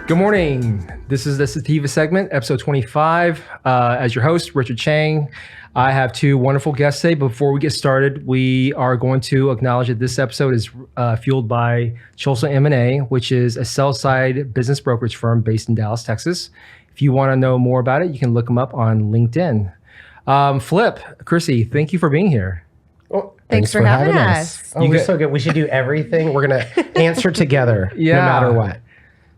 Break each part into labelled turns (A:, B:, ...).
A: Good morning. This is the Sativa Segment, episode 25. As your host, Richard Cheng, I have two wonderful guests today. Before we get started, we are going to acknowledge that this episode is fueled by Chulsa M&A, which is a sell-side business brokerage firm based in Dallas, Texas. If you want to know more about it, you can look them up on LinkedIn. Flip, Chrissy, thank you for being here.
B: Well, thanks for having us. Oh, we're so good. We should do everything. We're going to answer together no matter what.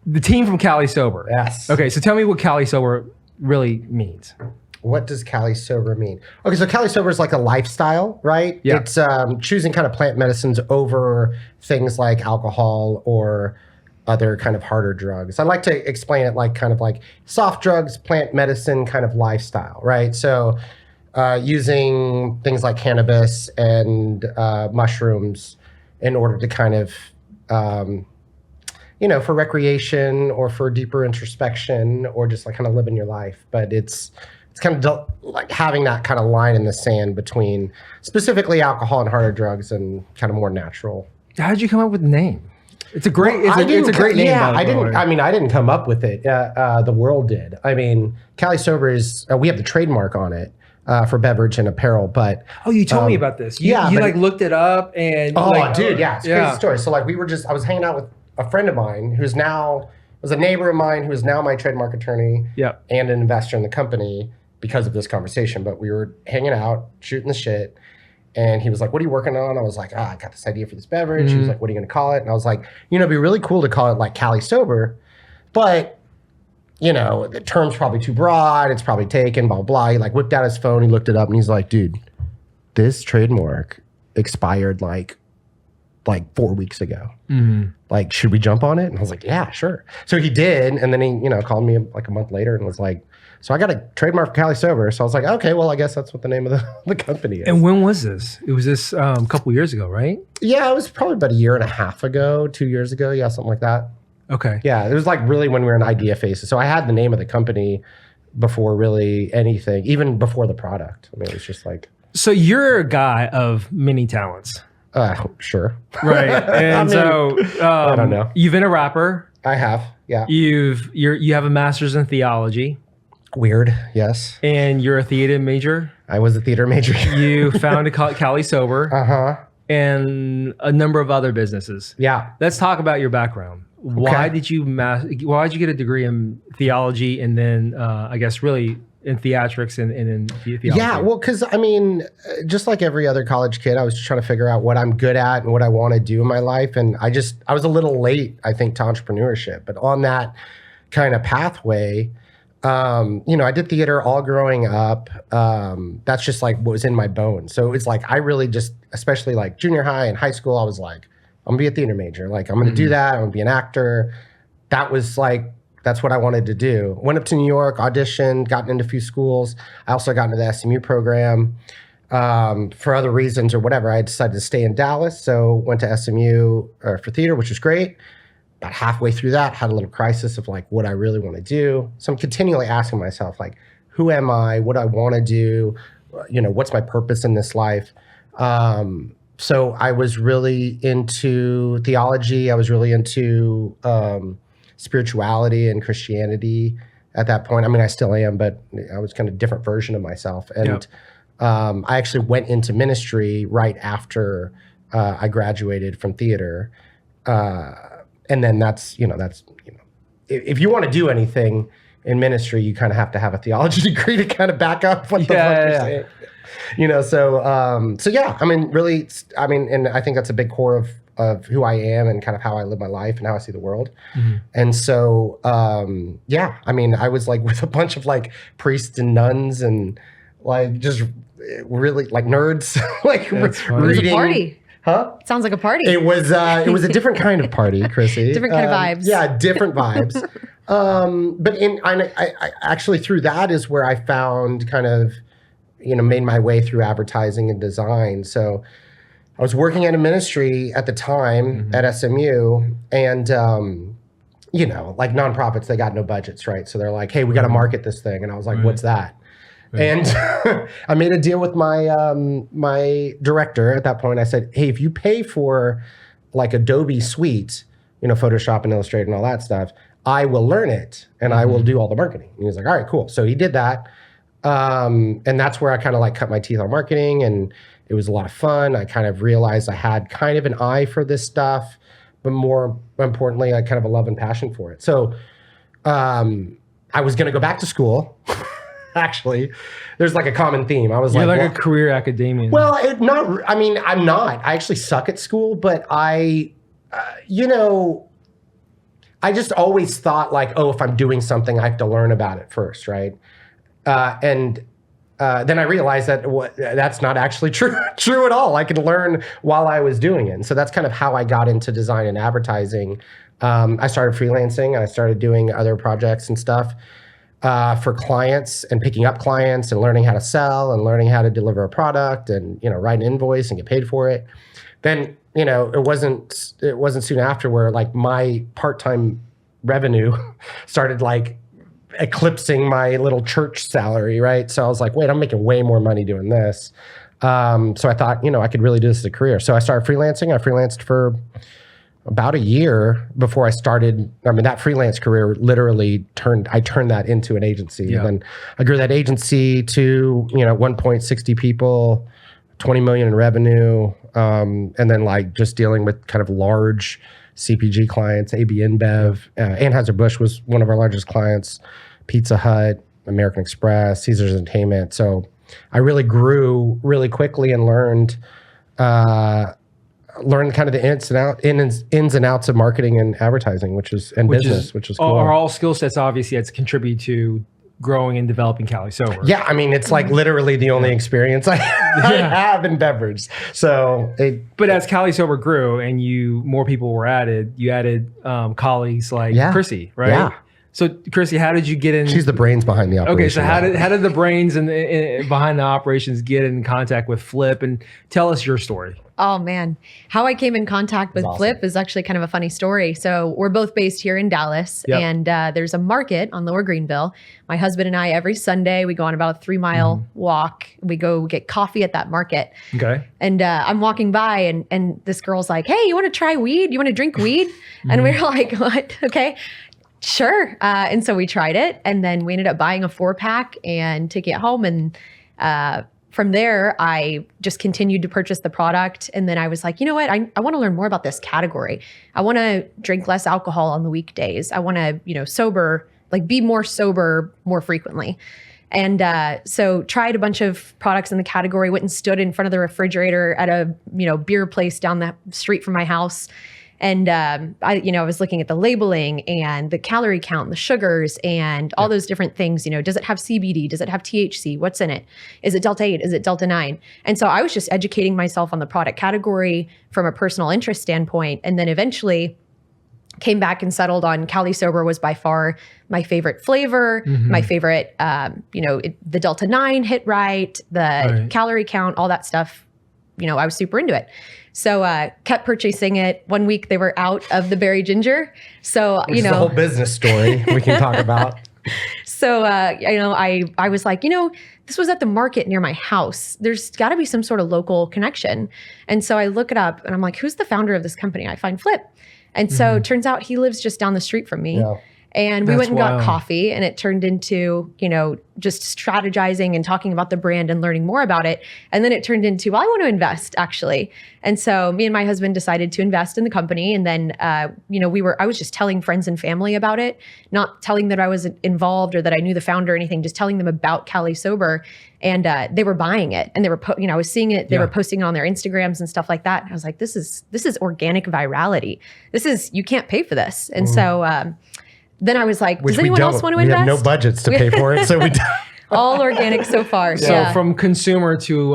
A: The team from Cali Sober.
B: Yes.
A: Okay, so tell me what Cali Sober really means.
B: What does Cali Sober mean? Okay, so Cali Sober is like a lifestyle, right?
A: Yeah.
B: It's choosing kind of plant medicines over things like alcohol or other kind of harder drugs. I like to explain it like kind of like soft drugs, plant medicine kind of lifestyle, right? So using things like cannabis and mushrooms in order to kind of for recreation or for deeper introspection or just like kind of living your life. But it's kind of like having that kind of line in the sand between specifically alcohol and harder drugs and kind of more natural.
A: How did you come up with the name? It's a great, it's a great name.
B: Yeah, I didn't come up with it. The world did. I mean, Cali Sober is, we have the trademark on it. For beverage and apparel, but
A: you told me about this. You like looked it up and
B: it's a crazy story. So like I was hanging out with a friend of mine who's now was a neighbor of mine who is now my trademark attorney and an investor in the company because of this conversation. But we were hanging out, shooting the shit, and he was like, "What are you working on?" I was like, "I got this idea for this beverage." He was like, "What are you going to call it?" And I was like, "It'd be really cool to call it like Cali Sober, but." The term's probably too broad. It's probably taken, blah, blah, blah. He like whipped out his phone. He looked it up and he's like, dude, this trademark expired like 4 weeks ago. Mm-hmm. Like, should we jump on it? And I was like, yeah, sure. So he did. And then he, called me like a month later and was like, so I got a trademark for Cali Sober. So I was like, okay, well, I guess that's what the name of the company is.
A: And when was this? It was this a couple years ago, right?
B: Yeah, it was probably about a year and a half ago, 2 years ago. Yeah, something like that.
A: Okay.
B: Yeah, it was like really when we were in idea phases. So I had the name of the company before really anything, even before the product. I mean, it was just like.
A: So you're a guy of many talents.
B: Sure.
A: Right. And
B: I don't know.
A: You've been a rapper.
B: I have. Yeah.
A: You have a master's in theology.
B: Weird. Yes.
A: And you're a theater major.
B: I was a theater major.
A: You founded Cali Sober.
B: Uh-huh.
A: And a number of other businesses.
B: Yeah.
A: Let's talk about your background. Why did you get a degree in theology and then I guess really in theatrics and in theology?
B: Yeah, well, because I mean, just like every other college kid, I was just trying to figure out what I'm good at and what I want to do in my life. And I was a little late, I think, to entrepreneurship. But on that kind of pathway, I did theater all growing up. That's just like what was in my bones. So it's like I really just, especially like junior high and high school, I was like, I'm gonna be a theater major. Like I'm gonna do that. I'm gonna be an actor. That was like, that's what I wanted to do. Went up to New York, auditioned, gotten into a few schools. I also got into the SMU program. For other reasons or whatever, I decided to stay in Dallas. So went to SMU for theater, which was great. About halfway through that, had a little crisis of like what I really want to do. So I'm continually asking myself, like, who am I? What do I want to do? What's my purpose in this life? So I was really into theology. I was really into spirituality and Christianity at that point. I mean, I still am, but I was kind of a different version of myself. And I actually went into ministry right after I graduated from theater. And then that's if you want to do anything in ministry, you kind of have to have a theology degree to kind of back up what the fuck you're saying. So yeah, I mean, really, and I think that's a big core of who I am and kind of how I live my life and how I see the world. Mm-hmm. And so, I mean, I was like with a bunch of like priests and nuns and like just really like nerds, like reading.
C: It was a party.
B: Huh?
C: Sounds like a party.
B: It was a different kind of party, Chrissy.
C: Different kind of vibes.
B: Yeah, different vibes. But I actually through that is where I found kind of, made my way through advertising and design. So I was working at a ministry at the time at SMU and, like nonprofits, they got no budgets, right? So they're like, hey, we got to market this thing. And I was like, what's that? Right. And I made a deal with my my director at that point. I said, hey, if you pay for like Adobe Suite, Photoshop and Illustrator and all that stuff, I will learn it and I will do all the marketing. And he was like, all right, cool. So he did that. And that's where I kind of like cut my teeth on marketing, and it was a lot of fun. I kind of realized I had kind of an eye for this stuff, but more importantly, I kind of a love and passion for it. So I was going to go back to school. Actually, there's like a common theme. I was
A: You're like
B: well,
A: a career academician.
B: Well, I'm not. I actually suck at school, but I just always thought like, oh, if I'm doing something, I have to learn about it first, right? And then I realized that that's not actually true at all. I could learn while I was doing it. And so that's kind of how I got into design and advertising. I started freelancing, and I started doing other projects and stuff for clients, and picking up clients and learning how to sell and learning how to deliver a product and, write an invoice and get paid for it. Then, it wasn't soon after where like my part-time revenue started like eclipsing my little church salary, right? So I was like, wait, I'm making way more money doing this. So I thought, I could really do this as a career. So I started freelancing. I freelanced for about a year before I started. I mean, that freelance career literally turned that into an agency. Yeah. And then I grew that agency to, 1.60 people, 20 million in revenue. And then like just dealing with kind of large CPG clients, AB InBev, Anheuser-Busch was one of our largest clients, Pizza Hut, American Express, Caesars Entertainment. So I really grew really quickly and learned kind of the ins and outs of marketing and advertising, which is cool.
A: Are all skill sets obviously that's contribute to growing and developing Cali Sober.
B: Yeah, I mean, it's like literally the only experience I have in beverage. So,
A: but as Cali Sober grew and more people were added, you added colleagues like Chrissy, right?
B: Yeah.
A: So, Chrissy, how did you get in?
B: She's the brains behind the operation.
A: Okay, so how did the brains and behind the operations get in contact with Flip? And tell us your story.
C: Oh man, how I came in contact with Flip is actually kind of a funny story. So we're both based here in Dallas, and there's a market on Lower Greenville. My husband and I, every Sunday, we go on about a 3-mile walk. We go get coffee at that market.
A: Okay.
C: And I'm walking by, and this girl's like, "Hey, you want to try weed? You want to drink weed?" And we were like, "What? Okay." Sure. And so we tried it, and then we ended up buying a 4-pack and taking it home. And from there, I just continued to purchase the product. And then I was like, you know what? I want to learn more about this category. I want to drink less alcohol on the weekdays. I want to, be more sober more frequently. And so tried a bunch of products in the category, went and stood in front of the refrigerator at a, beer place down the street from my house. And I was looking at the labeling and the calorie count, the sugars, and all those different things. Does it have CBD? Does it have THC? What's in it? Is it Delta 8? Is it Delta 9? And so I was just educating myself on the product category from a personal interest standpoint. And then eventually came back and settled on Cali Sober was by far my favorite flavor, my favorite, the Delta 9 hit right, the calorie count, all that stuff. I was super into it. So kept purchasing it. One week they were out of the berry ginger. So,
B: Which is the whole business story we can talk about.
C: So, I was like, this was at the market near my house. There's got to be some sort of local connection. And so I look it up and I'm like, who's the founder of this company? I find Flip. And so it turns out he lives just down the street from me. Yeah. And we went and got coffee, and it turned into, just strategizing and talking about the brand and learning more about it. And then it turned into, well, I want to invest actually. And so me and my husband decided to invest in the company. And then, I was just telling friends and family about it, not telling that I was involved or that I knew the founder or anything, just telling them about Cali Sober. And they were buying it, and they were, I was seeing it. They were posting it on their Instagrams and stuff like that. And I was like, this is organic virality. You can't pay for this. And so, then I was like, does anyone else want to invest?
B: We have no budgets to pay for it, so we don't.
C: All organic so far.
A: So from consumer to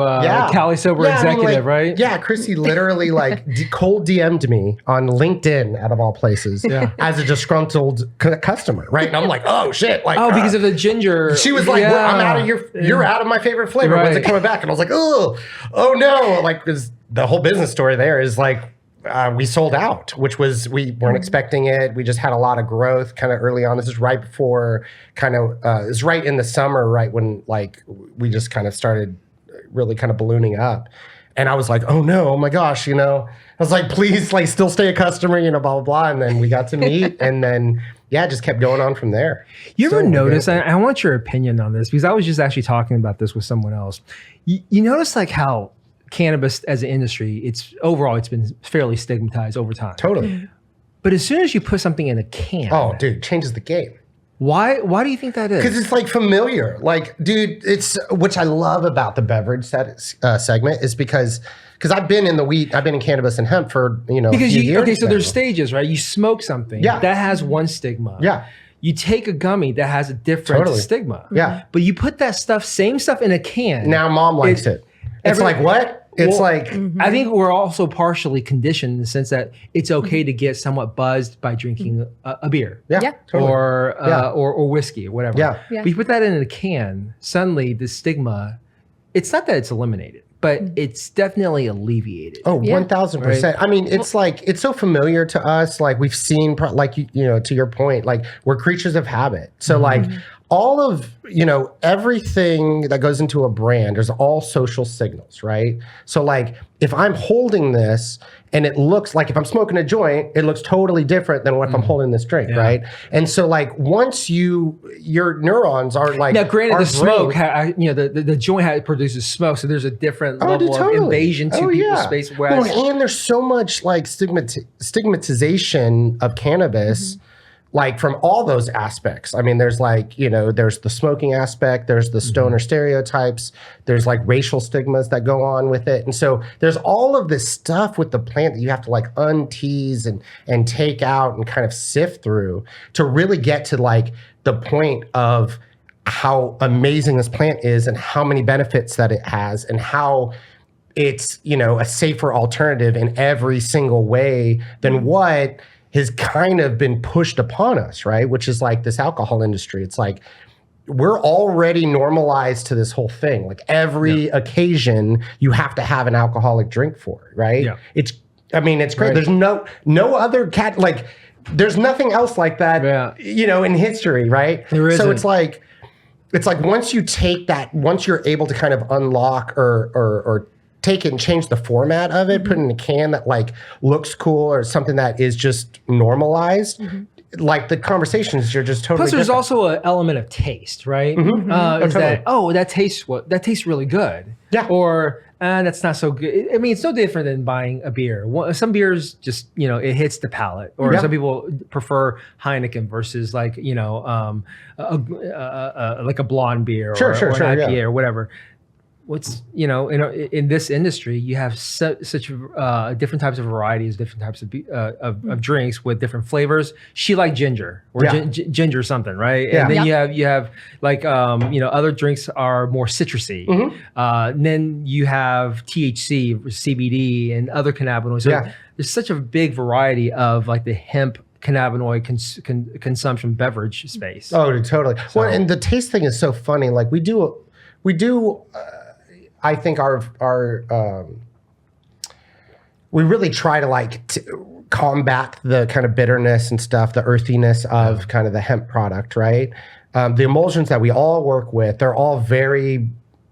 A: Cali Sober executive, right?
B: Yeah, Chrissy literally cold DM'd me on LinkedIn, out of all places, as a disgruntled customer, right? And I'm like, oh shit!
A: Because of the ginger.
B: She was like, well, I'm out of you're out of my favorite flavor. Right. When's it coming back? And I was like, oh no! Because the whole business story there is like. We sold out, which was, we weren't expecting it. We just had a lot of growth kind of early on. This is right before it was right in the summer, right when we just kind of started really kind of ballooning up. And I was like, oh no, oh my gosh, I was like, please, like, still stay a customer, blah, blah, blah. And then we got to meet, and then, it just kept going on from there.
A: You ever notice, and I want your opinion on this, because I was just actually talking about this with someone else. You notice like how cannabis as an industry, it's been fairly stigmatized over time.
B: Totally.
A: But as soon as you put something in a can.
B: Oh, dude, changes the game.
A: Why do you think that is?
B: Because it's like familiar. Like, dude, which I love about the beverage segment is because I've been in cannabis and hemp for, a few years.
A: Okay, so there's stages, right? You smoke something that has one stigma.
B: Yeah.
A: You take a gummy that has a different stigma.
B: Yeah.
A: But you put that same stuff in a can.
B: Now mom likes it. It's like, what? It's I think
A: we're also partially conditioned in the sense that it's okay to get somewhat buzzed by drinking a beer.
B: Yeah. Totally.
A: Or whiskey or whatever.
B: Yeah.
C: Yeah.
A: But you put that in a can, suddenly the stigma, it's not that it's eliminated, but it's definitely alleviated.
B: Oh, 1,000%.
A: Right?
B: I mean, it's like, it's so familiar to us. Like we've seen, to your point, like we're creatures of habit. So like all of, everything that goes into a brand, there's all social signals, right? So like if I'm holding this and it looks like, if I'm smoking a joint, it looks totally different than if I'm holding this drink, right? And so like once your neurons are like,
A: now granted the smoke, the joint produces smoke, so there's a different level of invasion to people's space. Whereas,
B: and there's so much like stigmatization of cannabis, like from all those aspects. I mean, there's like, there's the smoking aspect, there's the stoner stereotypes, there's like racial stigmas that go on with it. And so there's all of this stuff with the plant that you have to like untease and take out and kind of sift through to really get to like the point of how amazing this plant is and how many benefits that it has and how it's, a safer alternative in every single way than what has kind of been pushed upon us, right? Which is like this alcohol industry. It's like we're already normalized to this whole thing. Like every occasion you have to have an alcoholic drink for it, right? Yeah. It's great. Right. There's no other there's nothing else like that, in history, right?
A: There isn't.
B: So it's like once you take that, once you're able to kind of unlock or take it and change the format of it, put it in a can that like looks cool or something that is just normalized, like the conversations you're just totally
A: Plus there's
B: different.
A: also an element of taste, right? That tastes really good. Yeah. Or that's not so good. I mean, it's no different than buying a beer. Some beers just, it hits the palate. Or some people prefer Heineken versus like, like a blonde beer or an IPA or whatever. What's in this industry, you have such different types of varieties, different types of drinks with different flavors. She liked ginger or ginger something, right? And then you have like other drinks are more citrusy. And then you have THC, CBD, and other cannabinoids. So there's such a big variety of like the hemp cannabinoid consumption beverage space.
B: Oh, totally. So, well, and the taste thing is so funny. Like we do. I think we really try to combat the kind of bitterness and stuff, the earthiness of kind of the hemp product, right? The emulsions that we all work with, they're all very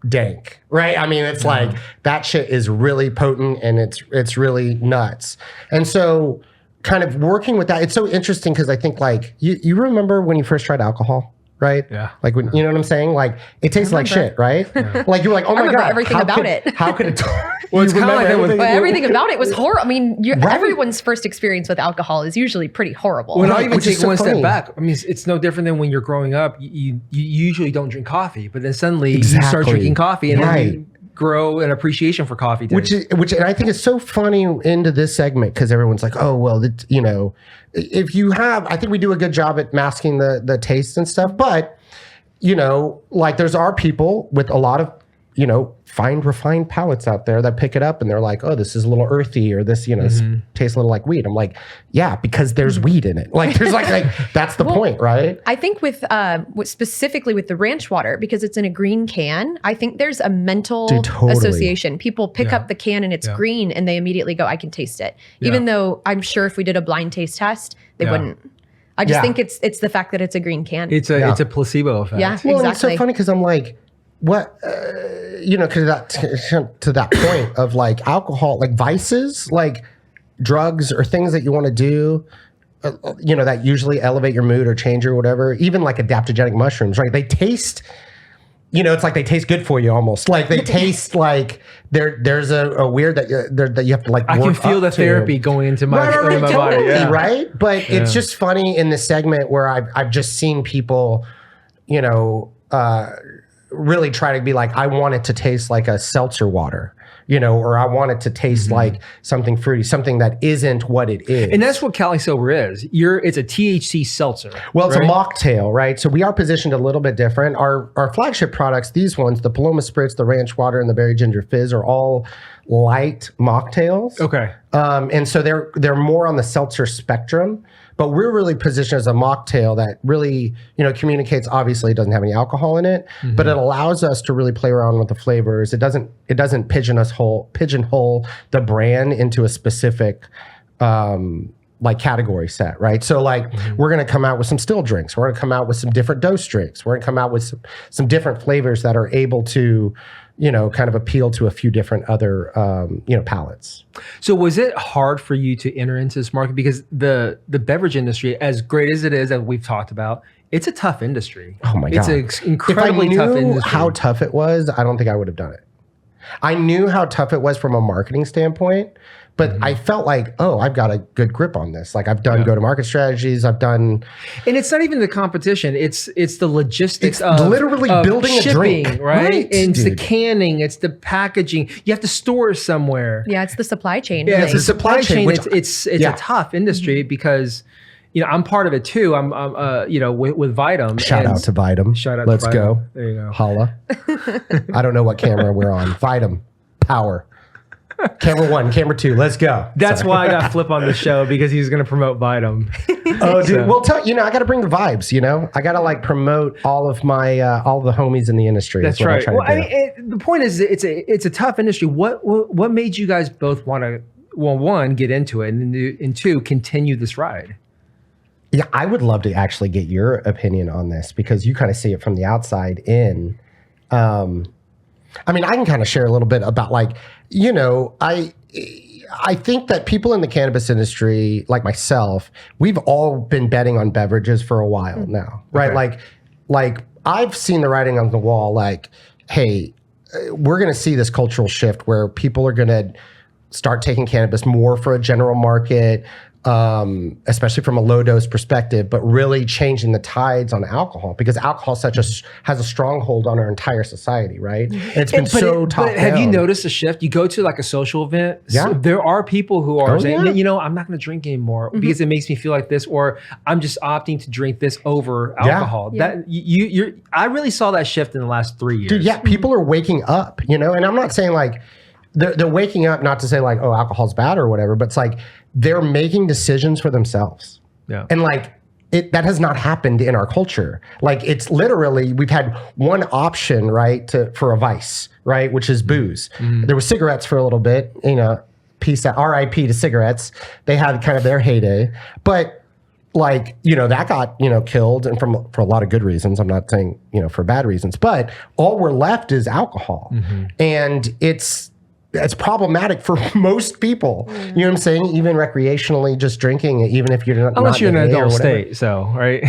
B: dank, right? I mean, it's like that shit is really potent and it's really nuts. And so kind of working with that, it's so interesting because I think like you remember when you first tried alcohol? Right? Yeah. Like when, you know what I'm saying? Like it tastes like shit, right? Yeah. Like you're like, oh my God.
C: Everything about it.
B: How could it?
C: Well, it's kind of like everything about it was horrible. I mean, everyone's first experience with alcohol is usually pretty horrible.
A: Well, I even take one step back. I mean, it's no different than when you're growing up. You usually don't drink coffee, but then suddenly you start drinking coffee, and then you grow an appreciation for coffee.
B: Which and I think it's so funny into this segment because everyone's like, oh well, if you have, I think we do a good job at masking the taste and stuff, but like there's people with a lot of fine refined palates out there that pick it up and they're like, oh, this is a little earthy, or this this tastes a little like weed. I'm like, yeah, because there's weed in it. Like there's like that's the point, right?
C: I think with specifically with the ranch water, because it's in a green can, I think there's a mental association. People pick up the can and it's green and they immediately go, I can taste it. Even though I'm sure if we did a blind taste test, they wouldn't. I just think it's the fact that it's a green can.
A: It's a placebo effect.
C: Yeah,
B: well,
C: exactly.
B: It's so funny because I'm like, what to that point of like alcohol, like vices, like drugs or things that you want to do, that usually elevate your mood or change or whatever. Even like adaptogenic mushrooms, right? They taste. It's like they taste good for you almost. Like they taste like there's a weird that you have to like.
A: I can feel the therapy going into my body,
B: right? But it's just funny in this segment where I've just seen people, really try to be like, I want it to taste like a seltzer water, or I want it to taste like something fruity, something that isn't what it is.
A: And that's what Cali Sober is. It's a THC seltzer.
B: Well, it's a mocktail, right? So we are positioned a little bit different. Our flagship products, these ones, the Paloma Spritz, the Ranch Water, and the Berry Ginger Fizz are all light mocktails.
A: Okay.
B: And so they're more on the seltzer spectrum. But we're really positioned as a mocktail that really, communicates. Obviously, it doesn't have any alcohol in it, but it allows us to really play around with the flavors. It doesn't pigeonhole the brand into a specific like category set, right? So like we're going to come out with some still drinks. We're going to come out with some different dose drinks. We're going to come out with some different flavors that are able to, kind of appeal to a few different other, palates.
A: So was it hard for you to enter into this market? Because the beverage industry, as great as it is, as we've talked about, it's a tough industry.
B: Oh my God.
A: It's an incredibly tough industry.
B: How tough it was, I don't think I would have done it. I knew how tough it was from a marketing standpoint, but I felt like, I've got a good grip on this. Like I've done go-to-market strategies. I've done,
A: and it's not even the competition. It's the logistics.
B: It's literally building
A: shipping,
B: a drink,
A: right? And it's the canning. It's the packaging. You have to store it somewhere.
C: Yeah, it's the supply chain.
A: Yeah,
C: really.
A: it's the supply chain. It's a tough industry because. I'm part of it too. I'm, with Vitam.
B: Shout out to Vitam.
A: Shout out
B: Let's
A: to Vitam.
B: go.
A: There you go.
B: Holla. I don't know what camera we're on. Vitam. Power. Camera 1, camera 2. Let's go.
A: That's why I got Flip on the show, because he's going to promote Vitam.
B: Oh, dude. So. Well, I got to bring the vibes, I got to like promote all of my, all the homies in the industry.
A: That's right. Well, the point is it's a tough industry. What made you guys both want to, one, get into it, and two, continue this ride?
B: Yeah, I would love to actually get your opinion on this, because you kind of see it from the outside in. I can kind of share a little bit about like, I think that people in the cannabis industry, like myself, we've all been betting on beverages for a while now, right? Okay. Like I've seen the writing on the wall, like, hey, we're going to see this cultural shift where people are going to start taking cannabis more for a general market, especially from a low dose perspective, but really changing the tides on alcohol, because alcohol has a stronghold on our entire society, right? And it's been top down.
A: Have you noticed a shift? You go to like a social event, so there are people who are saying, I'm not going to drink anymore because it makes me feel like this, or I'm just opting to drink this over alcohol.
C: Yeah.
A: That I really saw that shift in the last 3 years.
B: Dude, yeah, people are waking up, and I'm not saying like they're waking up, not to say like, alcohol's bad or whatever, but it's like they're making decisions for themselves. Yeah. And like that has not happened in our culture. Like it's literally, we've had one option, right, for a vice, right, which is booze. There was cigarettes for a little bit, peace out, RIP to cigarettes. They had kind of their heyday, but like, that got, killed, and for a lot of good reasons. I'm not saying, for bad reasons, but all we're left is alcohol. And it's problematic for most people. You know what I'm saying? Even recreationally, just drinking, even if you're not.
A: Unless you're in an adult state, so, right?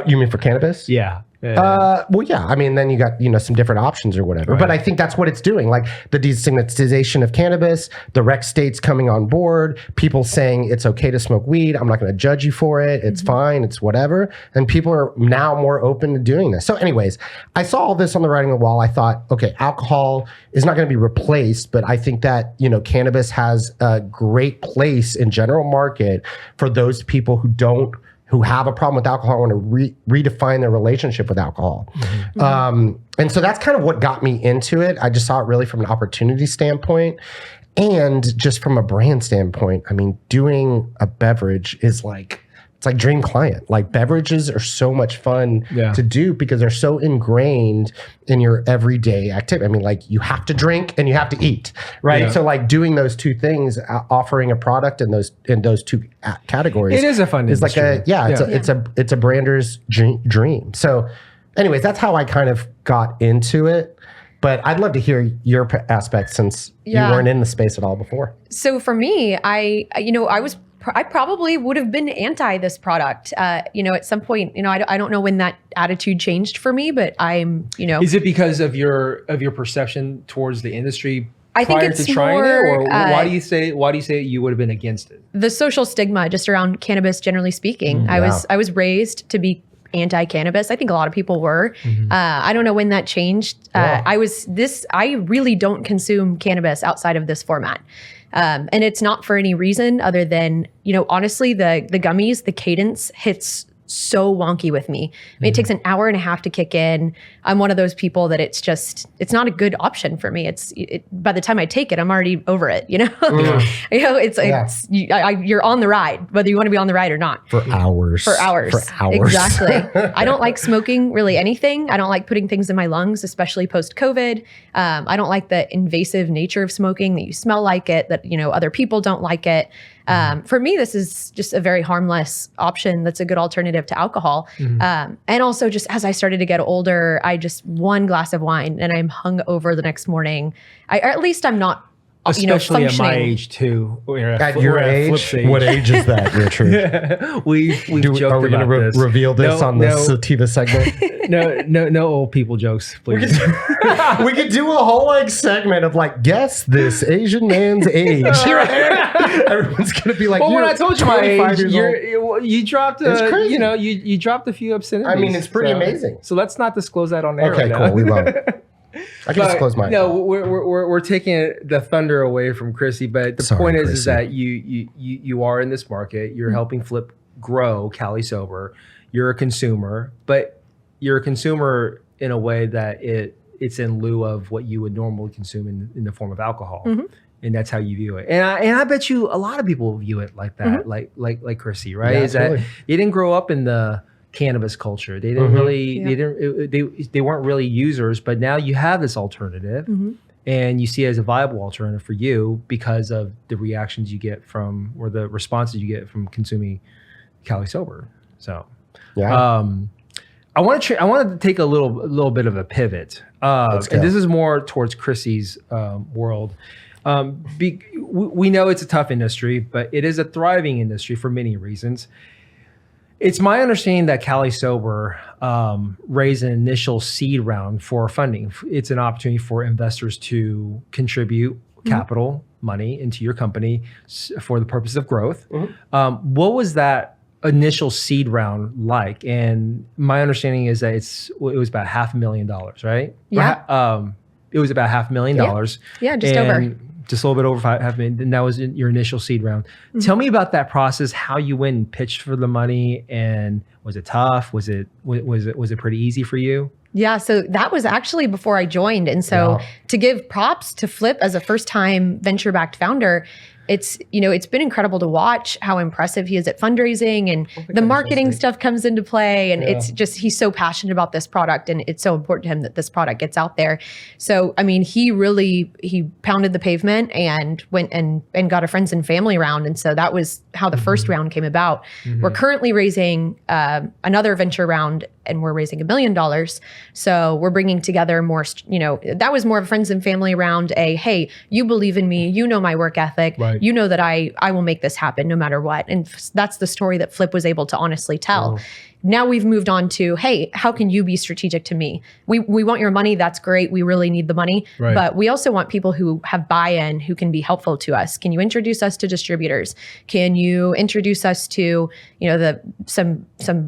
B: You mean for cannabis?
A: Yeah.
B: Well, yeah. I mean, then you got, some different options or whatever. Right. But I think that's what it's doing. Like the destigmatization of cannabis, the rec states coming on board, people saying it's okay to smoke weed. I'm not going to judge you for it. It's fine. It's whatever. And people are now more open to doing this. So anyways, I saw all this on the writing on the wall. I thought, okay, alcohol is not going to be replaced, but I think that, cannabis has a great place in general market for those people who have a problem with alcohol and want to redefine their relationship with alcohol. And so that's kind of what got me into it. I just saw it really from an opportunity standpoint, and just from a brand standpoint. I mean, doing a beverage is like, it's like dream client. Like beverages are so much fun to do because they're so ingrained in your everyday activity. I mean, like you have to drink and you have to eat, right? Yeah. So like doing those two things, offering a product in those two categories,
A: it is a fun industry.
B: It's like it's a brander's dream. So anyways, that's how I kind of got into it. But I'd love to hear your aspect since you weren't in the space at all before.
C: So for me, I probably would have been anti this product, at some point, I don't know when that attitude changed for me, but I'm,
A: Is it because of your perception towards the industry
C: I think
A: prior
C: it's
A: to trying
C: more,
A: it, or why do you say you would have been against it?
C: The social stigma just around cannabis, generally speaking. I was raised to be anti-cannabis. I think a lot of people were. I don't know when that changed. I really don't consume cannabis outside of this format. And it's not for any reason other than, honestly, the gummies, the cadence hits so wonky with me. I mean, it takes an hour and a half to kick in. I'm one of those people that it's not a good option for me. By the time I take it, I'm already over it, you're on the ride, whether you want to be on the ride or not.
B: For hours.
C: Exactly. I don't like smoking really anything. I don't like putting things in my lungs, especially post-COVID. I don't like the invasive nature of smoking, that you smell like it, that, other people don't like it. For me, this is just a very harmless option that's a good alternative to alcohol. And also just as I started to get older, I just one glass of wine and I'm hung over the next morning. Or at least I'm not,
A: especially
C: functioning.
A: at my age too.
B: At your age? What age is that, Richard?
A: We've joked
B: are we
A: about
B: going
A: this.
B: to reveal this on the Sativa segment?
A: No old people jokes, please.
B: We could do a whole segment of guess this Asian man's age. Everyone's gonna be like,
A: well, when I told you my age, you dropped you dropped a few obscenities.
B: I mean, it's pretty amazing.
A: So let's not disclose that on air.
B: Okay,
A: right
B: cool.
A: now.
B: We love it. I can disclose mine.
A: No, we're taking the thunder away from Chrissy, but the point is that you are in this market. You're helping Flip grow Cali Sober. You're a consumer, but you're a consumer in a way that it's in lieu of what you would normally consume in the form of alcohol. And that's how you view it. And I bet you a lot of people view it like that, like Chrissy, right?
B: Yeah,
A: is that they didn't grow up in the cannabis culture. They didn't they weren't really users, but now you have this alternative and you see it as a viable alternative for you because of the reactions you get from, or the responses you get from consuming Cali Sober. So, I want to take a little bit of a pivot. And this is more towards Chrissy's world. We know it's a tough industry, but it is a thriving industry for many reasons. It's my understanding that Cali Sober raised an initial seed round for funding. It's an opportunity for investors to contribute capital money into your company for the purpose of growth. What was that initial seed round like? And my understanding is that it was about $500,000, right?
C: Yeah.
A: It was about $500,000.
C: Yeah, just over.
A: Just a little bit over $5 million, and that was in your initial seed round. Tell me about that process, how you went and pitched for the money, and was it tough? Was it pretty easy for you?
C: Yeah, so that was actually before I joined. And so to give props to Flip as a first-time venture-backed founder, it's been incredible to watch how impressive he is at fundraising, and the marketing stuff comes into play. And it's just, he's so passionate about this product, and it's so important to him that this product gets out there. So, I mean, he pounded the pavement and went and got a friends and family round. And so that was how the first round came about. We're currently raising another venture round, and we're raising $1 million. So we're bringing together more, that was more of a friends and family round, hey, you believe in me, you know my work ethic.
A: Right.
C: You know that I will make this happen no matter what. And that's the story that Flip was able to honestly tell. Now we've moved on to, hey, how can you be strategic to me? We want your money. That's great. We really need the money. Right. But we also want people who have buy-in, who can be helpful to us. Can you introduce us to distributors? Can you introduce us to, some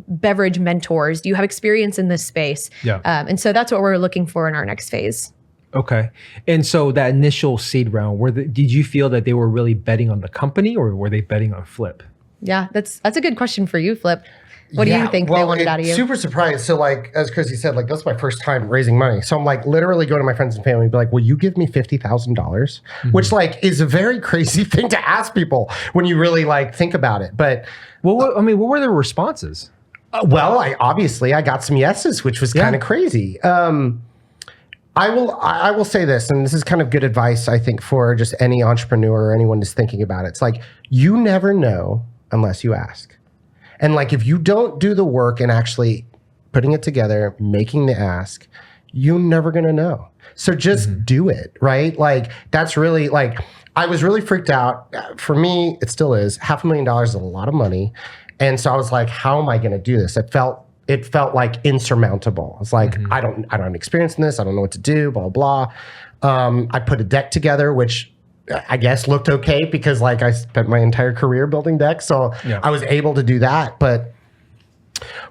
C: beverage mentors? Do you have experience in this space? Yeah. And so that's what we're looking for in our next phase.
A: Okay. And so that initial seed round, did you feel that they were really betting on the company, or were they betting on Flip?
C: Yeah, that's a good question for you, Flip. What do you think they wanted out of you?
B: Super surprised. So as Chrissy said, that's my first time raising money. So I'm literally going to my friends and family and be like, will you give me $50,000? Which is a very crazy thing to ask people when you really think about it. But
A: what were their responses?
B: I got some yeses, which was kind of crazy. I will say this, and this is kind of good advice, I think, for just any entrepreneur or anyone just thinking about it. It's you never know unless you ask. And if you don't do the work and actually putting it together, making the ask, you're never going to know. So just do it, right? Like, that's really, like, I was really freaked out. For me, it still is. $500,000 is a lot of money. And so I was like, how am I going to do this? It felt like insurmountable. It's like, I don't have experience in this. I don't know what to do, blah, blah, blah. I put a deck together, which I guess looked okay because, like, I spent my entire career building decks. So I was able to do that. But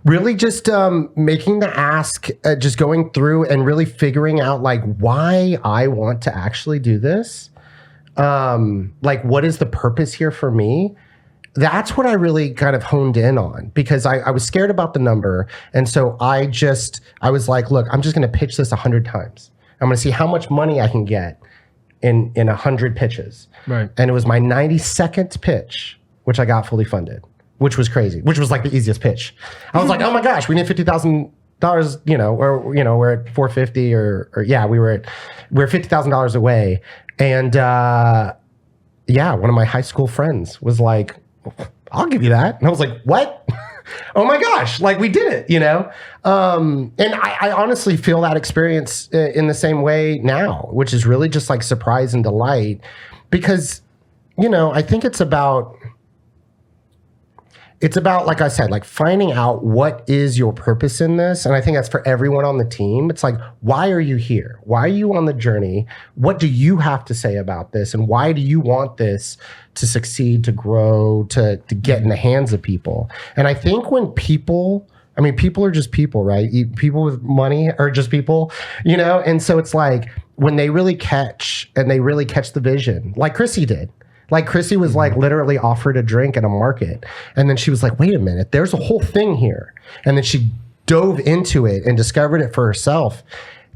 B: really just making the ask, just going through and really figuring out, like, why I want to actually do this. Like, what is the purpose here for me? That's what I really kind of honed in on, because I was scared about the number. And so I was like, look, I'm just going to pitch this 100 times. I'm going to see how much money I can get in 100 pitches.
A: Right.
B: And it was my 92nd pitch, which I got fully funded, which was crazy, which was like the easiest pitch. I was like, oh my gosh, we need $50,000, we're at 450 or we're $50,000 away. And, one of my high school friends was like, I'll give you that. And I was like, what? Oh my gosh, like, we did it, And I honestly feel that experience in the same way now, which is really just like surprise and delight, because, I think it's about, like I said, like, finding out what is your purpose in this. And I think that's for everyone on the team. It's like, why are you here? Why are you on the journey? What do you have to say about this? And why do you want this to succeed, to grow, to get in the hands of people? And I think when people are just people, right? People with money are just people, And so it's like, when they really catch the vision, like Chrissy did. Like, Chrissy was like literally offered a drink at a market. And then she was like, wait a minute, there's a whole thing here. And then she dove into it and discovered it for herself.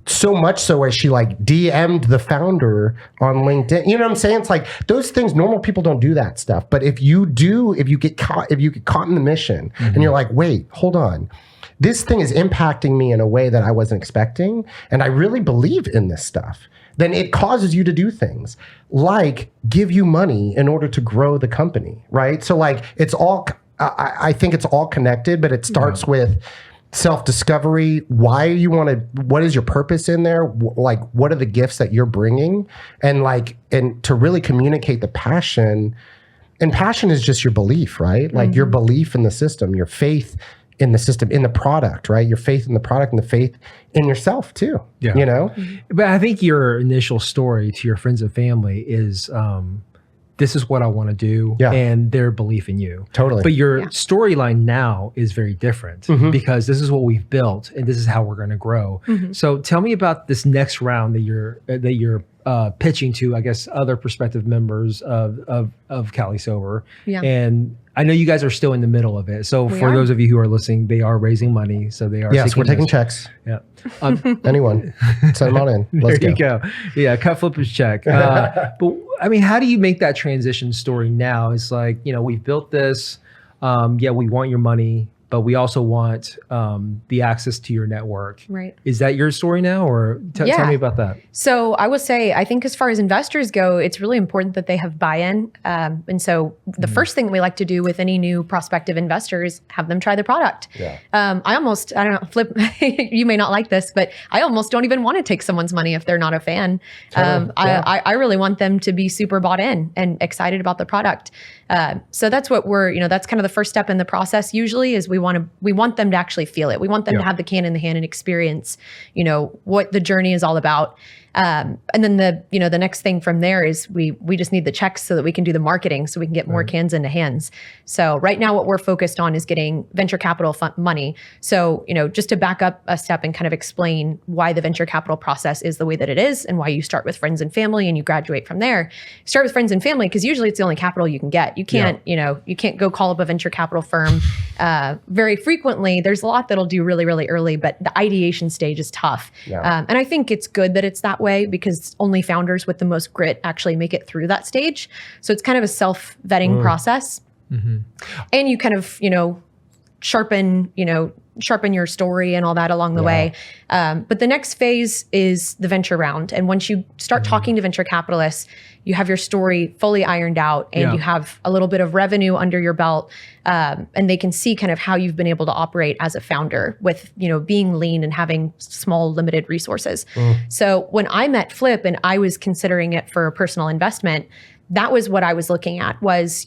B: So much so as she like DM'd the founder on LinkedIn. You know what I'm saying? It's like, those things, normal people don't do that stuff. But if you get caught in the mission and you're like, wait, hold on. This thing is impacting me in a way that I wasn't expecting. And I really believe in this stuff. Then it causes you to do things like give you money in order to grow the company, right? So, like, it's all, I think it's all connected, but it starts with self-discovery. What is your purpose in there? Like, what are the gifts that you're bringing? And to really communicate the passion. And passion is just your belief, right? Like, your belief in the system, your faith in the system, in the product, right? Your faith in the product and the faith in yourself too,
A: But I think your initial story to your friends and family is, this is what I want to do, and their belief in you.
B: Totally.
A: But your storyline now is very different because this is what we've built and this is how we're going to grow. So tell me about this next round that you're pitching to, I guess, other prospective members of Cali Sober. Yeah. And I know you guys are still in the middle of it. So for those of you who are listening, they are raising money. So they are.
B: Yes, we're taking checks.
A: Yeah.
B: Anyone, send them on in. Let's
A: there you go. Yeah, cut Flipper's check. But I mean, how do you make that transition story now? It's like, we've built this. We want your money, but we also want the access to your network.
C: Right.
A: Is that your story now, or tell me about that?
C: So I will say, I think as far as investors go, it's really important that they have buy-in. And so the first thing we like to do with any new prospective investors, have them try the product. Yeah. I don't know, Flip, you may not like this, but I almost don't even want to take someone's money if they're not a fan. I really want them to be super bought in and excited about the product. So that's what that's kind of the first step in the process usually, is we want them to actually feel it. We want them to have the can in the hand and experience, what the journey is all about. And then the next thing from there is we just need the checks so that we can do the marketing, so we can get more cans into hands. So right now what we're focused on is getting venture capital money. So, just to back up a step and kind of explain why the venture capital process is the way that it is and why you start with friends and family and you graduate from there. Start with friends and family because usually it's the only capital you can get. You can't, you can't go call up a venture capital firm. Very frequently, there's a lot that'll do really, really early, but the ideation stage is tough. Yeah. And I think it's good that it's that way, because only founders with the most grit actually make it through that stage. So it's kind of a self-vetting process. And you kind of, sharpen, sharpen your story and all that along the way. But the next phase is the venture round. And once you start talking to venture capitalists, you have your story fully ironed out and you have a little bit of revenue under your belt. And they can see kind of how you've been able to operate as a founder with, being lean and having small, limited resources. So when I met Flip and I was considering it for a personal investment, that was what I was looking at was,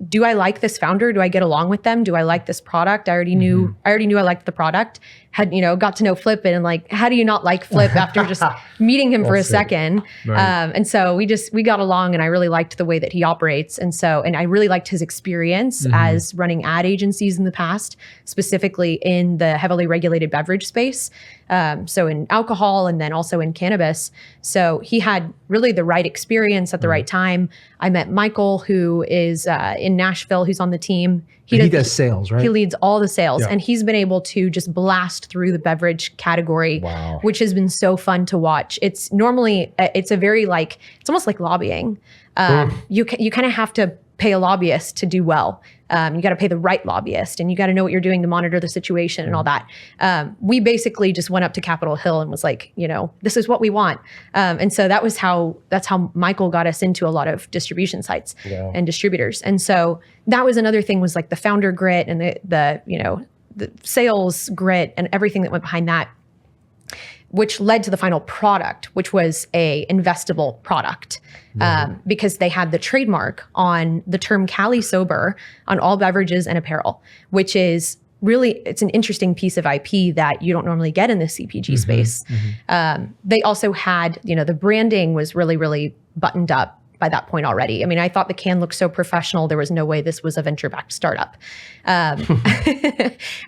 C: do I like this founder? Do I get along with them? Do I like this product? I already knew I liked the product. Had, got to know Flip and like, how do you not like Flip after just meeting him for a second?
A: Right.
C: And so we got along and I really liked the way that he operates. And I really liked his experience as running ad agencies in the past, specifically in the heavily regulated beverage space. So in alcohol and then also in cannabis. So he had really the right experience at the right time. I met Michael, who is in Nashville, who's on the team.
A: He does sales, right?
C: He leads all the sales and he's been able to just blast through the beverage category, which has been so fun to watch. It's normally, it's a very it's almost like lobbying. You kind of have to pay a lobbyist to do well. You got to pay the right lobbyist and you got to know what you're doing to monitor the situation and all that. We basically just went up to Capitol Hill and was like, this is what we want. And so that's how Michael got us into a lot of distribution sites and distributors. And so that was another thing was like the founder grit and the sales grit and everything that went behind that, which led to the final product, which was a investable product because they had the trademark on the term Cali Sober on all beverages and apparel, which is really, it's an interesting piece of IP that you don't normally get in the CPG space. They also had, the branding was really, really buttoned up by that point already. I mean, I thought the can looked so professional. There was no way this was a venture-backed startup. And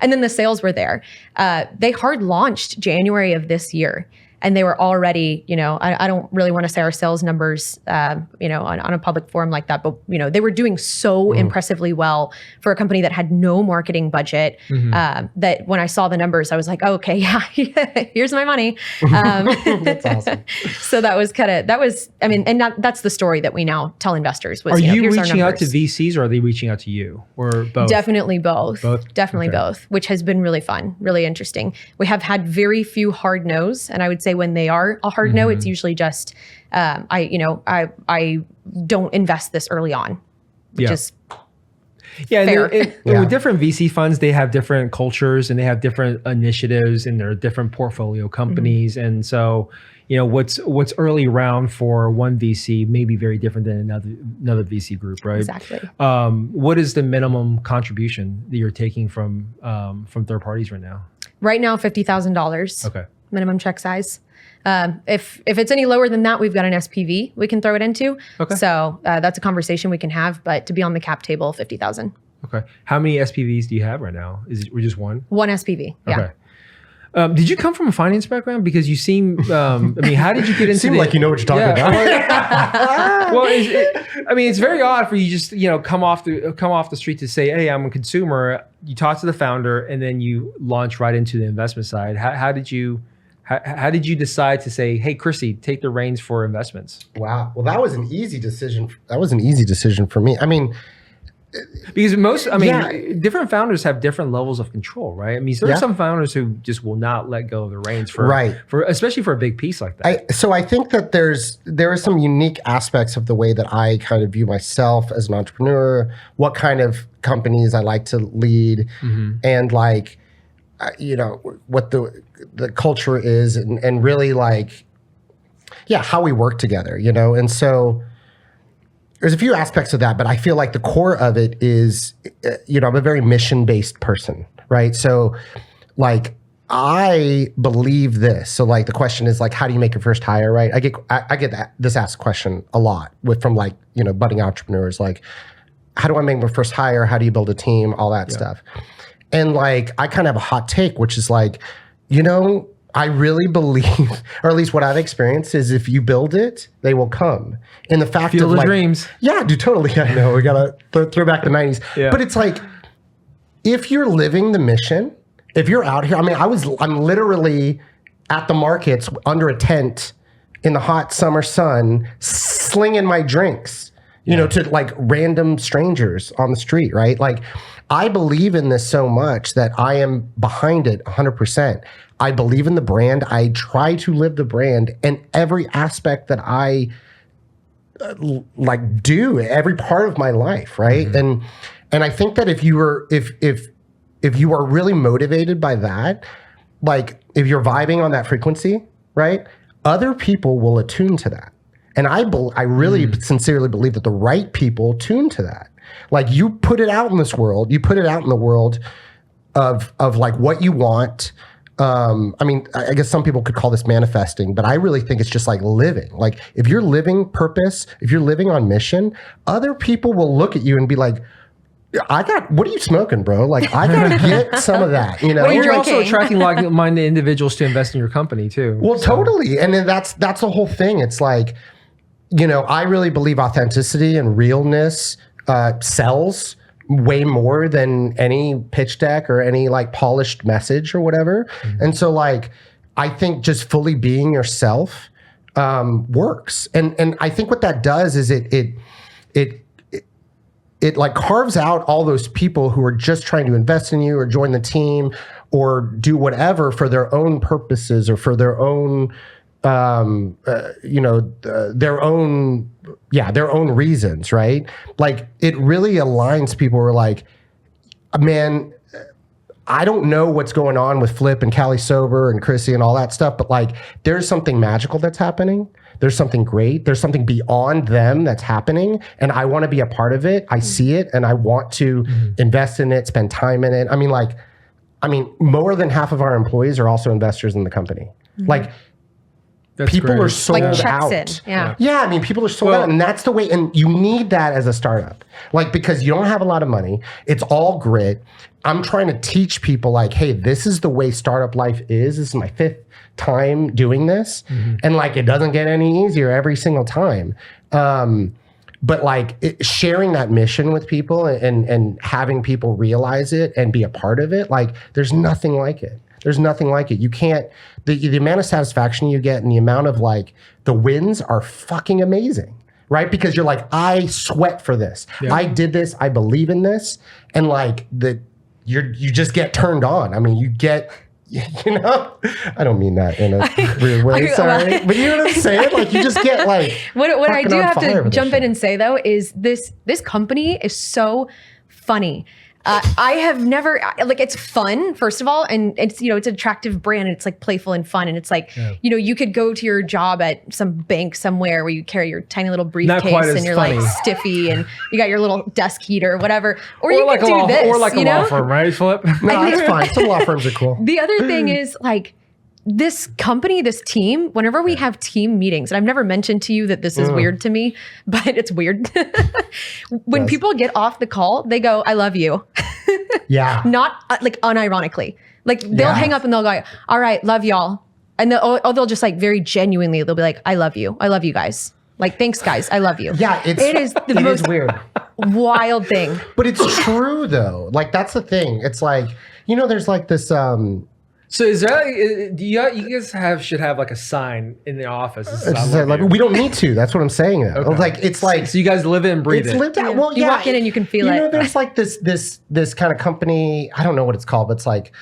C: then the sales were there. They hard launched January of this year. And they were already, I don't really want to say our sales numbers, on a public forum like that, but, they were doing so impressively well for a company that had no marketing budget, that when I saw the numbers, I was like, oh, okay, yeah, here's my money.
B: That's awesome.
C: So that's the story that we now tell investors was,
A: are you
C: here's
A: reaching
C: our
A: out to VCs or are they reaching out to you or both?
C: Definitely both. Definitely
A: Okay.
C: both, which has been really fun, really interesting. We have had very few hard no's, and I would say when they are a hard no, it's usually just I don't invest this early on, which is fair.
A: With different VC funds, they have different cultures and they have different initiatives and there are different portfolio companies, and so what's early round for one VC may be very different than another VC group, right?
C: Exactly.
A: What is the minimum contribution that you're taking from third parties right now?
C: Right now, $50,000.
A: Okay.
C: Minimum check size. If it's any lower than that, we've got an SPV we can throw it into. Okay. So that's a conversation we can have. But to be on the cap table, 50,000.
A: Okay. How many SPVs do you have right now? Is it just one?
C: One SPV. Yeah.
A: Okay. Did you come from a finance background? Because you seem, how did you get into
B: it? Seem like you know what you're talking about.
A: Well, it's very odd for you just, come off the street to say, hey, I'm a consumer. You talk to the founder and then you launch right into the investment side. How did you decide to say, hey, Chrissy, take the reins for investments?
B: Wow. Well, that was an easy decision. That was an easy decision for me. I mean,
A: because different founders have different levels of control, right? I mean, there are some founders who just will not let go of the reins for especially for a big piece like that.
B: So I think that there are some unique aspects of the way that I kind of view myself as an entrepreneur, what kind of companies I like to lead, and what the culture is, and really how we work together, and so. There's a few aspects of that, but I feel like the core of it is, I'm a very mission-based person, right? So, I believe this. So, the question is, how do you make your first hire, right? I get this asked question a lot from budding entrepreneurs, how do I make my first hire? How do you build a team? All that stuff. And I kind of have a hot take, which is I really believe, or at least what I've experienced, is if you build it, they will come. And the fact
A: Feel
B: of
A: the dreams.
B: Yeah, dude, totally. I know we gotta throw back the 90s. Yeah. But it's if you're living the mission, if you're out here, I'm literally at the markets under a tent in the hot summer sun, slinging my drinks, to random strangers on the street, right? I believe in this so much that I am behind it 100%. I believe in the brand. I try to live the brand, and every aspect that I like do, every part of my life, right? And I think that if you are really motivated by that, like if you're vibing on that frequency, right, other people will attune to that. And I really sincerely believe that the right people tune to that. Like you put it out in this world, you put it out in the world of like what you want. I mean, I guess some people could call this manifesting, but I really think it's just like living. Like if you're living purpose, if you're living on mission, other people will look at you and be like, what are you smoking, bro? Like I gotta get some of that, you know?
A: Well, you're also attracting like-minded individuals to invest in your company too.
B: Well, totally. And then that's the whole thing. It's like, you know, I really believe authenticity and realness sells way more than any pitch deck or any like polished message or whatever. And so like, I think just fully being yourself works. And I think what that does is it like carves out all those people who are just trying to invest in you or join the team or do whatever for their own purposes or for their own, their own reasons, right? Like it really aligns people who are like, man, I don't know what's going on with Flip and Cali Sober and Chrissy and all that stuff, but like there's something magical that's happening. There's something great. There's something beyond them that's happening. And I want to be a part of it. I see it and I want to invest in it, spend time in it. I mean, more than half of our employees are also investors in the company. Like
A: That's
B: people
A: great.
B: are sold
C: Like checks
B: out.
C: in, yeah.
B: Yeah, I mean, people are sold out, and that's the way. And you need that as a startup, like because you don't have a lot of money. It's all grit. I'm trying to teach people, like, hey, this is the way startup life is. This is my 5th time doing this, and like, it doesn't get any easier every single time. But like sharing that mission with people and having people realize it and be a part of it, like, there's nothing like it. There's nothing like it. You can't, the amount of satisfaction you get and the amount of like, the wins are fucking amazing, right? Because you're like, I sweat for this. Yeah. I did this. I believe in this. And like you just get turned on. I mean, you get, you know, I don't mean that in a weird way, sorry. But you know what I'm saying? Like you just get like,
C: what I do have to jump in and say though, is this company is so funny. I have never, like, it's fun, first of all, and it's, you know, it's an attractive brand, and it's like playful and fun, and it's like, you know, you could go to your job at some bank somewhere where you carry your tiny little briefcase and you're funny. Like stiffy and you got your little desk heater or whatever, or you
A: like
C: could do this,
A: or like a law firm, right, Flip?
B: No, it's fine. Some law firms are cool.
C: The other thing is like, this company, this team, whenever we have team meetings, and I've never mentioned to you that this is weird to me, but it's weird. When people get off the call, they go, I love you.
B: Yeah.
C: Not like unironically. Like they'll hang up and they'll go, all right, love y'all. And they'll just like very genuinely, they'll be like, I love you. I love you guys. Like, thanks guys. I love you.
B: Yeah.
C: It is the most
B: weird,
C: wild thing.
B: But it's true though. Like that's the thing. It's like, you know, there's like this,
A: so is that, do you guys should have like a sign in the office?
B: Like, we don't need to. That's what I'm saying though. Okay. Like it's like,
A: so you guys live it and breathe it.
B: It's lived out.
C: Yeah.
B: Well,
C: you walk in and you can feel it.
B: You know, there's like this kind of company, I don't know what it's called, but it's like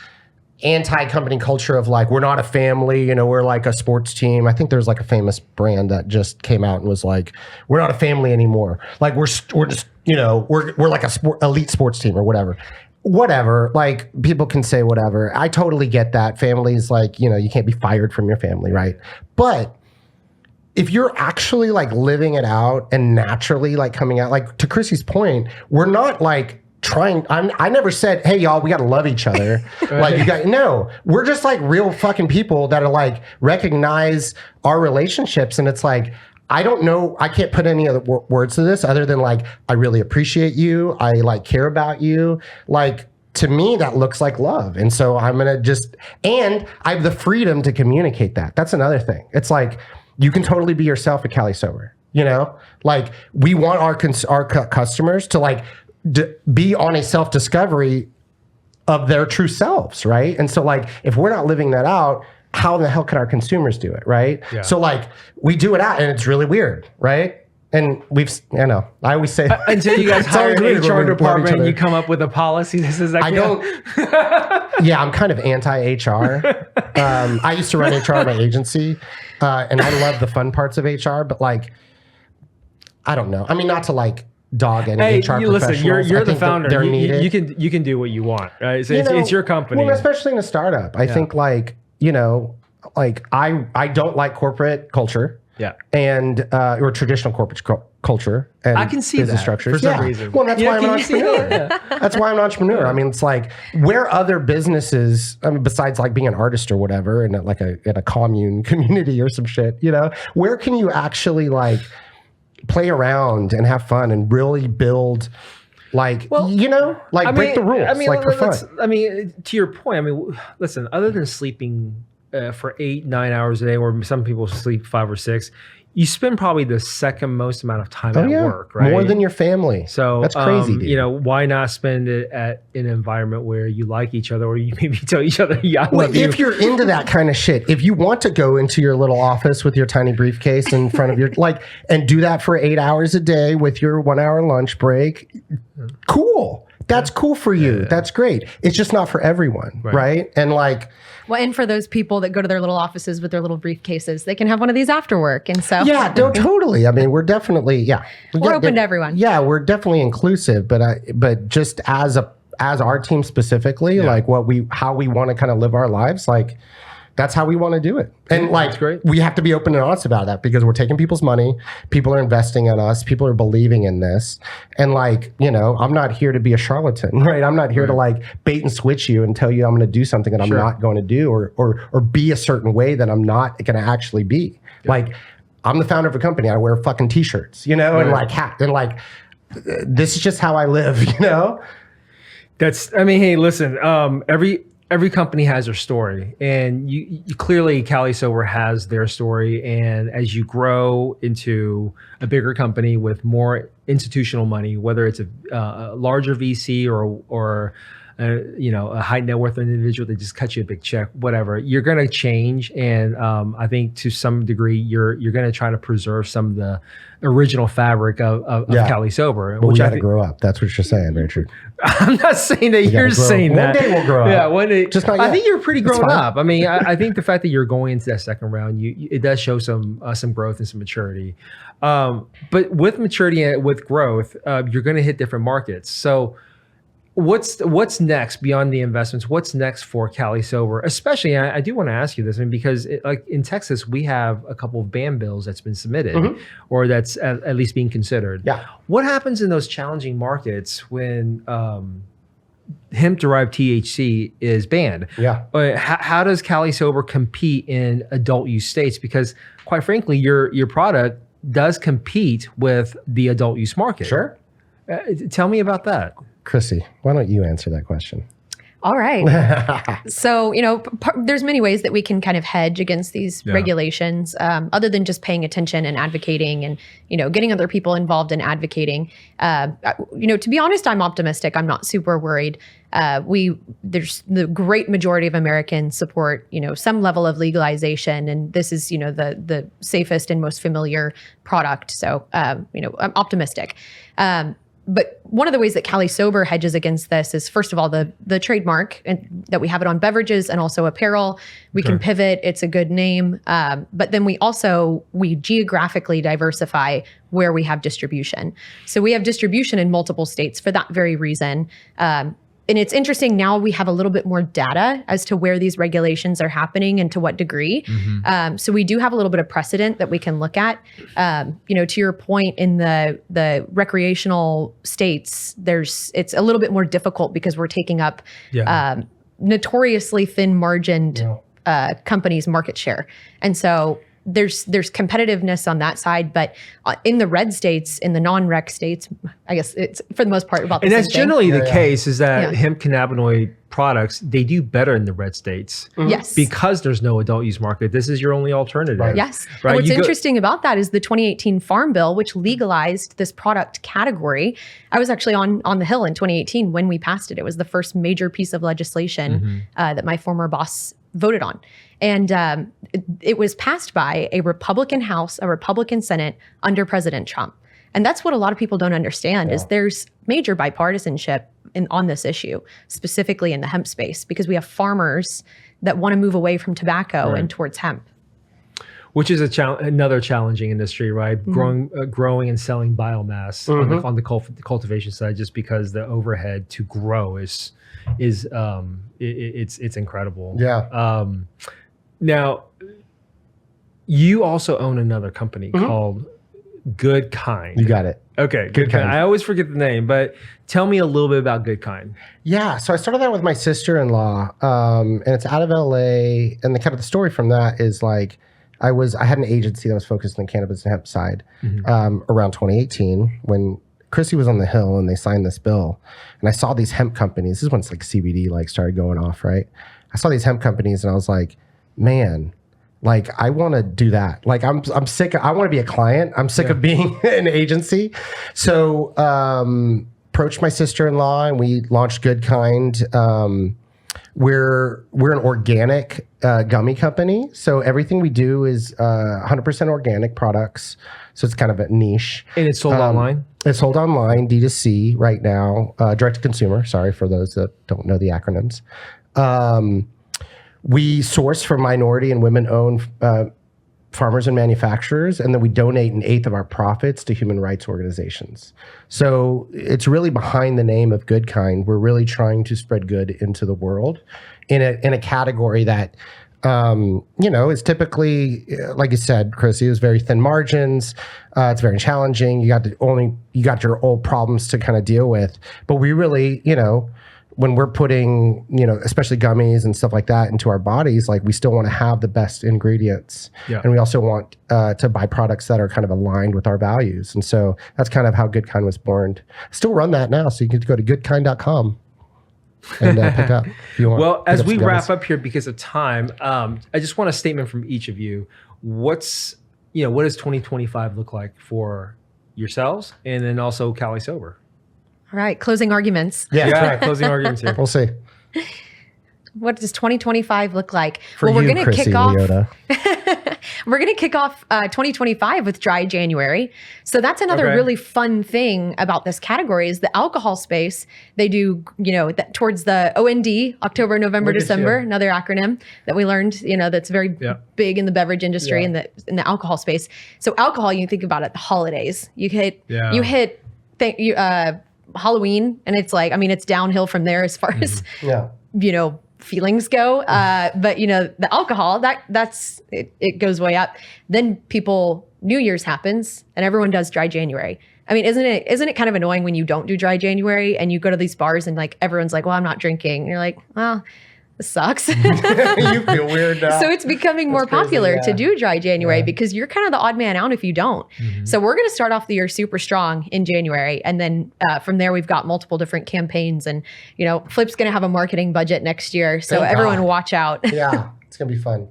B: anti-company culture of like, we're not a family, you know, we're like a sports team. I think there's like a famous brand that just came out and was like, we're not a family anymore. Like we're just, you know, we're like a elite sports team or whatever. Whatever, like people can say whatever. I totally get that. Families, like, you know, you can't be fired from your family, right? But if you're actually like living it out and naturally like coming out, like to Chrissy's point, we're not like trying, I never said, hey y'all, we gotta love each other. Like you got, no, we're just like real fucking people that are like recognize our relationships. And it's like, I don't know, I can't put any other words to this other than like, I really appreciate you. I like care about you. Like to me, that looks like love. And so I'm going to just, and I have the freedom to communicate that. That's another thing. It's like, you can totally be yourself at Cali Sober, you know? Like we want our customers to like be on a self-discovery of their true selves, right? And so like, if we're not living that out, how the hell can our consumers do it, right? Yeah. So like we do it out and it's really weird, right? And I always say
A: until you guys
B: it's
A: hire
B: always
A: an
B: weird when
A: HR
B: we love each
A: department and
B: other.
A: you come up with a policy that says that
B: I don't. Yeah, I'm kind of anti-HR. I used to run HR at my agency, and I love the fun parts of HR, but like, I don't know. I mean, not to like dog any
A: Hey,
B: HR
A: you listen.
B: professionals.
A: You're
B: I
A: the
B: think
A: founder.
B: they're
A: You
B: needed.
A: can do what you want, right? So it's your company.
B: Well, especially in a startup. I think like, like I don't like corporate culture.
A: Yeah.
B: And or traditional corporate culture and
A: I can see
B: business
A: that
B: structures
A: for some reason.
B: Well, that's why I'm an
A: can you see
B: entrepreneur.
A: that?
B: That's why I'm an entrepreneur. I mean, it's like where other businesses, I mean, besides like being an artist or whatever, in a commune community or some shit, where can you actually like play around and have fun and really build, like, break the rules, like for fun.
A: I mean, to your point, I mean, listen, other than sleeping for 8-9 hours a day, or some people sleep 5 or 6, you spend probably the second most amount of time at work, right?
B: More than your family.
A: So
B: that's crazy, dude.
A: Why not spend it at an environment where you like each other, or you maybe tell each other, "Yeah, I love you."
B: If you're into that kind of shit, if you want to go into your little office with your tiny briefcase in front of your and do that for 8 hours a day with your 1 hour lunch break, cool. That's cool for you. Yeah. That's great. It's just not for everyone, right? And like.
C: Well, and for those people that go to their little offices with their little briefcases, they can have one of these after work. And so,
B: yeah, no, totally. I mean, we're definitely,
C: we're open to everyone.
B: Yeah, we're definitely inclusive, but just as our team specifically, like how we want to kind of live our lives, like that's how we want to do it. And like, we have to be open and honest about that because we're taking people's money. People are investing in us. People are believing in this. And like, I'm not here to be a charlatan, right? I'm not here to like bait and switch you and tell you I'm going to do something that I'm not going to do or be a certain way that I'm not going to actually be. Yeah. Like, I'm the founder of a company. I wear fucking t-shirts, and like hat, and like, this is just how I live,
A: Hey, listen, every company has their story, and you clearly Cali Sober has their story. And as you grow into a bigger company with more institutional money, whether it's a larger VC or a high net worth individual that just cuts you a big check, whatever, you're going to change. And I think to some degree, you're going to try to preserve some of the original fabric of Cali Sober.
B: But we got to grow up. That's what you're saying, Richard.
A: I'm not saying that you're saying that.
B: One day we'll grow up.
A: Yeah, one day.
B: Just not yet.
A: I think you're pretty grown up. I mean, I think the fact that you're going into that second round, it does show some growth and some maturity. But with maturity and with growth, you're going to hit different markets. So what's next beyond the investments? What's next for Cali Sober? Especially, I do want to ask you this, because like in Texas, we have a couple of ban bills that's been submitted, or that's at least being considered.
B: Yeah.
A: What happens in those challenging markets when hemp-derived THC is banned?
B: Yeah.
A: How does Cali Sober compete in adult use states? Because quite frankly, your product does compete with the adult use market.
B: Sure.
A: Tell me about that.
B: Chrissy, why don't you answer that question?
C: All right. So, there's many ways that we can kind of hedge against these regulations, other than just paying attention and advocating and, getting other people involved in advocating. To be honest, I'm optimistic. I'm not super worried. There's the great majority of Americans support, some level of legalization. And this is, the safest and most familiar product. So, I'm optimistic. But one of the ways that Cali Sober hedges against this is, first of all, the trademark, and that we have it on beverages and also apparel. We can pivot. It's a good name. But then we geographically diversify where we have distribution. So we have distribution in multiple states for that very reason. And it's interesting, now we have a little bit more data as to where these regulations are happening and to what degree. So we do have a little bit of precedent that we can look at. To your point, in the recreational states, it's a little bit more difficult because we're taking up notoriously thin margined companies' market share. And so there's competitiveness on that side, but in the red states, in the non-rec states, I guess it's for the most part about the same thing.
A: And that's generally the case, is that hemp cannabinoid products, they do better in the red states.
C: Yes.
A: Because there's no adult use market. This is your only alternative.
B: Right.
C: Yes.
A: Right.
C: And what's interesting about that is the 2018 Farm Bill, which legalized this product category. I was actually on the Hill in 2018 when we passed it. It was the first major piece of legislation that my former boss voted on. And it was passed by a Republican House, a Republican Senate under President Trump. And that's what a lot of people don't understand is there's major bipartisanship on this issue, specifically in the hemp space, because we have farmers that want to move away from tobacco and towards hemp.
A: Which is another challenging industry, right? Growing and selling biomass on the cultivation side, just because the overhead to grow is it's incredible.
B: Yeah.
A: Now, you also own another company called Good Kind.
B: You got it.
A: Okay, Good Kind. I always forget the name, but tell me a little bit about Good Kind.
B: Yeah, so I started that with my sister-in-law, and it's out of LA. And the story from that is like, I had an agency that was focused on the cannabis and hemp side around 2018 when Chrissy was on the Hill and they signed this bill. And I saw these hemp companies. This is when it's like CBD started going off, right? I saw these hemp companies and I was like, man, like I want to do that. Like I'm sick. I want to be a client. I'm sick of being an agency. So approached my sister-in-law and we launched Good Kind. We're an organic gummy company. So everything we do is 100% organic products. So it's kind of a niche.
A: And it's sold online?
B: It's sold online, D2C right now, direct to consumer. Sorry for those that don't know the acronyms. We source from minority and women-owned farmers and manufacturers, and then we donate an eighth of our profits to human rights organizations. So it's really behind the name of Good Kind. We're really trying to spread good into the world in a category that is typically, like you said, Chrissy, is very thin margins. It's very challenging. You got your old problems to kind of deal with. But we really, when we're putting, especially gummies and stuff like that into our bodies, like we still want to have the best ingredients. Yeah. And we also want to buy products that are kind of aligned with our values. And so that's kind of how Good Kind was born. Still run that now. So you can go to goodkind.com and pick up if you want.
A: Well, as we wrap up here because of time, I just want a statement from each of you. What does 2025 look like for yourselves and then also Cali Sober?
C: All right, closing arguments.
A: Yeah, closing arguments here.
B: We'll see.
C: What does 2025 look like?
B: For we're going to kick off.
C: We're going to kick off 2025 with Dry January. So that's another really fun thing about this category is the alcohol space. They do, towards the OND, October, November, December, another acronym that we learned, that's very big in the beverage industry in the alcohol space. So alcohol, you think about it, the holidays. You hit Halloween, and it's like, it's downhill from there as far as, feelings go. But the alcohol, that's it goes way up. Then New Year's happens and everyone does Dry January. Isn't it kind of annoying when you don't do Dry January and you go to these bars and like everyone's like, well, I'm not drinking. And you're like, well, this sucks.
B: You feel weird now.
C: So it's becoming more popular to do Dry January because you're kind of the odd man out if you don't. So we're going to start off the year super strong in January. And then from there, we've got multiple different campaigns. And, Flip's going to have a marketing budget next year. So everyone watch out.
B: Yeah, it's going to be fun.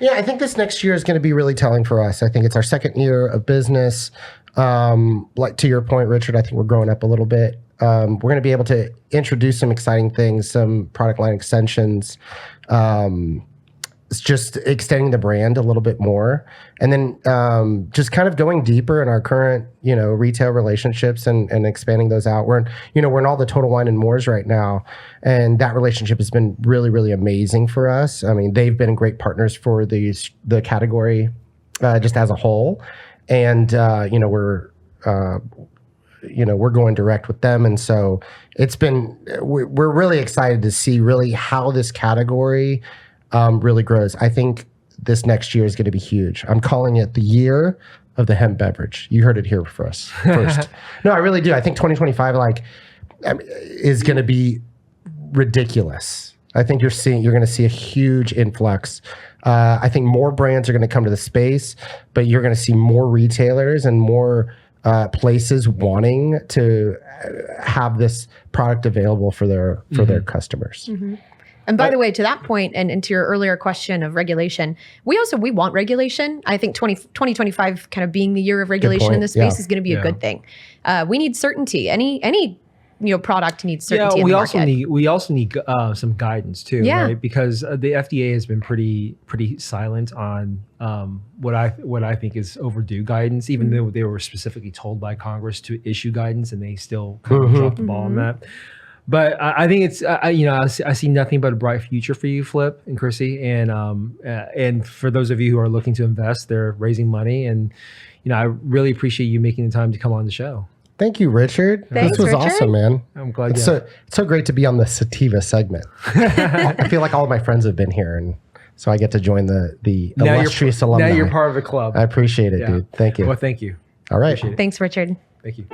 B: Yeah, I think this next year is going to be really telling for us. I think it's our second year of business. Like to your point, Richard, I think we're growing up a little bit. We're going to be able to introduce some exciting things, some product line extensions. It's just extending the brand a little bit more. And then just kind of going deeper in our current, retail relationships and expanding those out. We're in all the Total Wine and Moors right now. And that relationship has been really, really amazing for us. They've been great partners for the category just as a whole. And, we're going direct with them. And so we're really excited to see really how this category really grows. I think this next year is going to be huge. I'm calling it the year of the hemp beverage. You heard it here first. No, I really do. I think 2025 is going to be ridiculous. I think you're going to see a huge influx. I think more brands are going to come to the space, but you're going to see more retailers and more places wanting to have this product available for their customers.
C: And by the way, to that point, and to your earlier question of regulation, we want regulation. I think 2025 kind of being the year of regulation in this space is going to be a good thing. We need certainty. Any product needs certainty in the market.
A: We also need some guidance too, right? Because the FDA has been pretty silent on what I think is overdue guidance, even though they were specifically told by Congress to issue guidance, and they still kind of dropped the ball on that. But I think it's I see nothing but a bright future for you, Flip and Chrissy, and for those of you who are looking to invest, they're raising money, and I really appreciate you making the time to come on the show.
B: Thank you, Richard.
C: Thanks,
B: this was
C: Richard.
B: awesome, man.
A: I'm glad.
B: It's so great to be on the Sativa segment. I feel like all of my friends have been here, and so I get to join the illustrious alumni.
A: Now you're part of the club.
B: I appreciate it, dude. Thank you.
A: Well, thank you.
B: All right.
A: Appreciate it.
C: Thanks, Richard.
A: Thank you.